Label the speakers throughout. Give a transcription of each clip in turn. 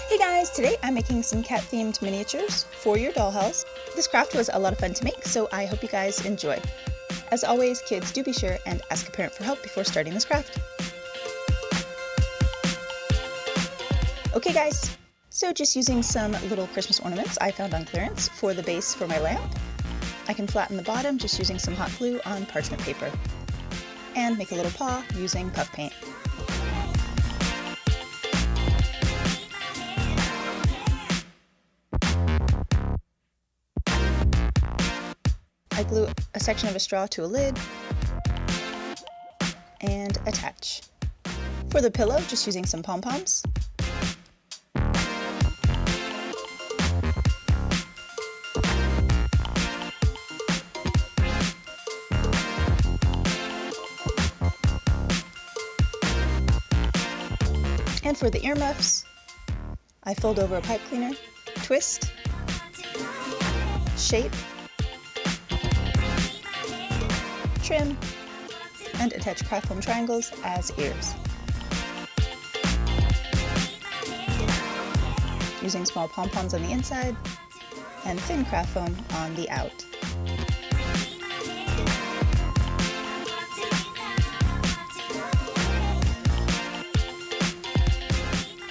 Speaker 1: Hey guys, today I'm making some cat-themed miniatures for your dollhouse. This craft was a lot of fun to make, so I hope you guys enjoy. As always, kids, do be sure and ask a parent for help before starting this craft. Okay guys, so just using some little Christmas ornaments I found on clearance for the base for my lamp. I can flatten the bottom just using some hot glue on parchment paper. And make a little paw using puff paint. I glue a section of a straw to a lid and attach. For the pillow, just using some pom-poms. And for the earmuffs, I fold over a pipe cleaner, twist, shape, trim, and attach craft foam triangles as ears. Using small pom-poms on the inside and thin craft foam on the out.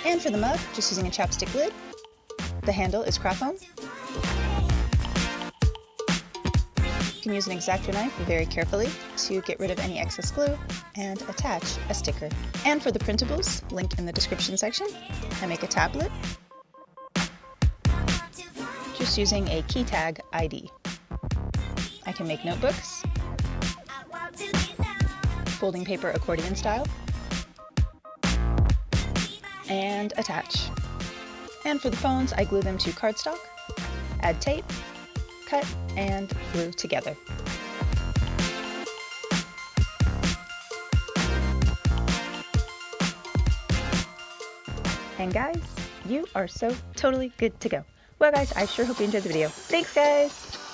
Speaker 1: And for the mug, just using a chapstick lid. The handle is craft foam. You can use an X-Acto knife very carefully to get rid of any excess glue and attach a sticker. And for the printables, link in the description section, I make a tablet just using a key tag ID. I can make notebooks, folding paper accordion style, and attach. And for the phones, I glue them to cardstock, add tape, cut, and glue together. And guys, you are so totally good to go. Well guys, I sure hope you enjoyed the video. Thanks guys!